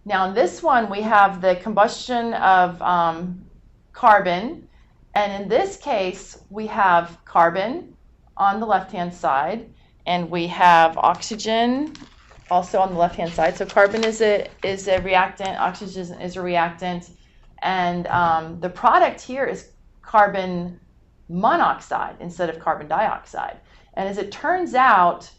Now in this one we have the combustion of carbon, and in this case we have carbon on the left-hand side, and we have oxygen also on the left-hand side. So carbon is a reactant, oxygen is a reactant, and the product here is carbon monoxide instead of carbon dioxide. And as it turns out,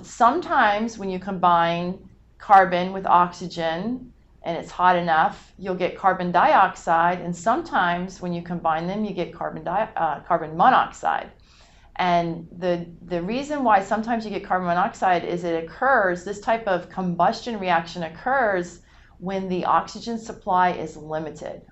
sometimes when you combine carbon with oxygen and it's hot enough, you'll get carbon dioxide, and sometimes when you combine them you get carbon monoxide. And the reason why sometimes you get carbon monoxide is this type of combustion reaction occurs when the oxygen supply is limited.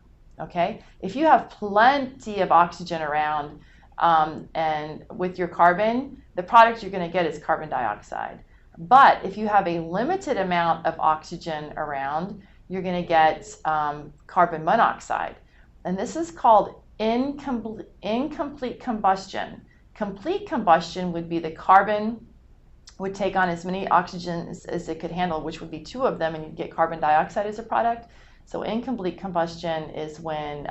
Okay? If you have plenty of oxygen around and with your carbon, the product you're going to get is carbon dioxide. But if you have a limited amount of oxygen around, you're going to get carbon monoxide. And this is called incomplete combustion. Complete combustion would be the carbon would take on as many oxygen as it could handle, which would be 2 of them, and you'd get carbon dioxide as a product. So incomplete combustion is when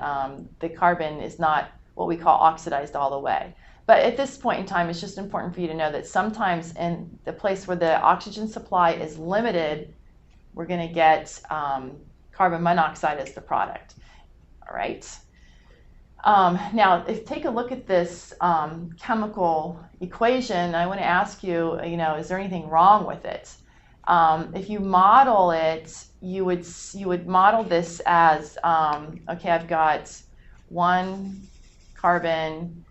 the carbon is not what we call oxidized all the way. But at this point in time, it's just important for you to know that sometimes in the place where the oxygen supply is limited, we're going to get carbon monoxide as the product. All right. Now, take a look at this chemical equation. I want to ask you, is there anything wrong with it? If you model it, you would model this as, okay, I've got 1 carbon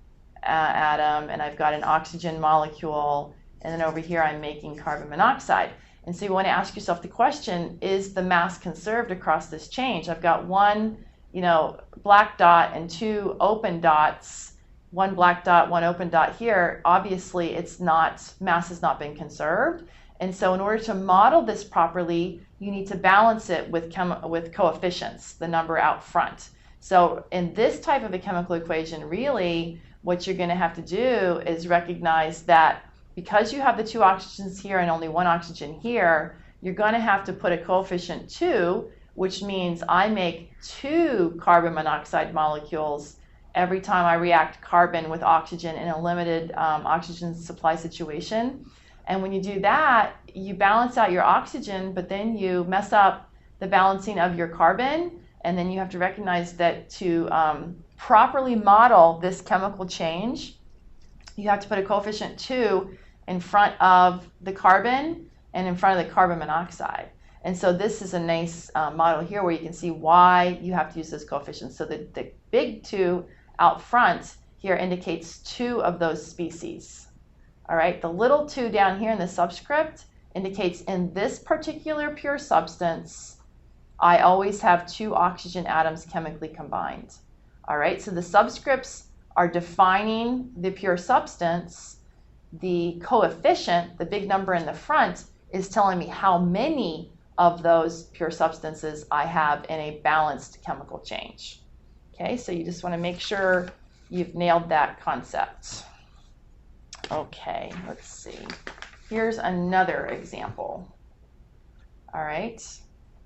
atom, and I've got an oxygen molecule, and then over here I'm making carbon monoxide. And so you want to ask yourself the question, is the mass conserved across this change? I've got 1 black dot and 2 open dots, 1 black dot, 1 open dot here. Obviously mass has not been conserved. And so in order to model this properly, you need to balance it with coefficients, the number out front. So in this type of a chemical equation, really what you're going to have to do is recognize that because you have the 2 oxygens here and only 1 oxygen here, you're going to have to put a coefficient 2, which means I make 2 carbon monoxide molecules every time I react carbon with oxygen in a limited oxygen supply situation. And when you do that, you balance out your oxygen, but then you mess up the balancing of your carbon, and then you have to recognize that to properly model this chemical change, you have to put a coefficient 2 in front of the carbon and in front of the carbon monoxide. And so this is a nice model here where you can see why you have to use those coefficients. So the big 2 out front here indicates 2 of those species. All right, the little 2 down here in the subscript indicates in this particular pure substance, I always have 2 oxygen atoms chemically combined. All right, so the subscripts are defining the pure substance. The coefficient, the big number in the front, is telling me how many of those pure substances I have in a balanced chemical change. Okay, so you just want to make sure you've nailed that concept. Okay, let's see. Here's another example. All right,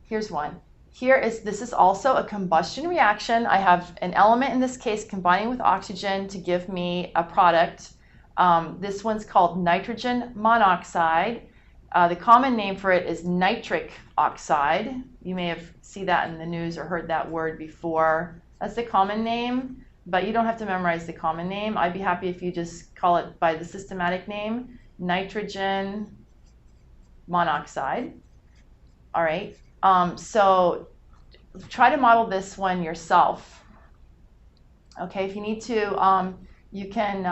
here's one. This is also a combustion reaction. I have an element, in this case, combining with oxygen to give me a product. This one's called nitrogen monoxide. The common name for it is nitric oxide. You may have seen that in the news or heard that word before. That's the common name, but you don't have to memorize the common name. I'd be happy if you just call it by the systematic name, nitrogen monoxide. All right, so try to model this one yourself. Okay, if you need to, you can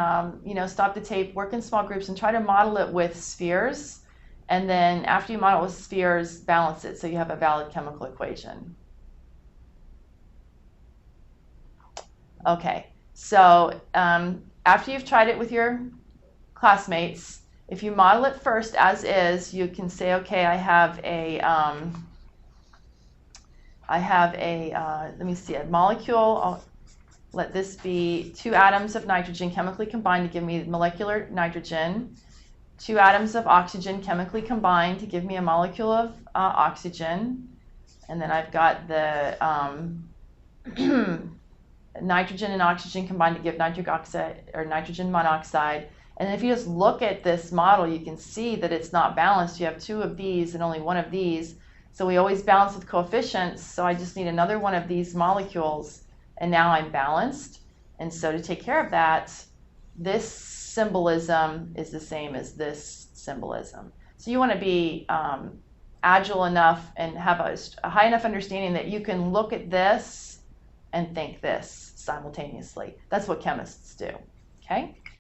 stop the tape, work in small groups, and try to model it with spheres. And then after you model with spheres, balance it so you have a valid chemical equation. Okay, so after you've tried it with your classmates, if you model it first as is, you can say, okay, I have a let me see, a molecule. I'll let this be 2 atoms of nitrogen chemically combined to give me molecular nitrogen. 2 atoms of oxygen chemically combined to give me a molecule of oxygen. and then I've got the nitrogen and oxygen combined to give nitric oxide or nitrogen monoxide. And if you just look at this model, you can see that it's not balanced. You have two of these and only one of these. So we always balance with coefficients. So I just need another one of these molecules, and now I'm balanced. And so to take care of that, this symbolism is the same as this symbolism. So you want to be agile enough and have a high enough understanding that you can look at this and think this simultaneously. That's what chemists do. Okay?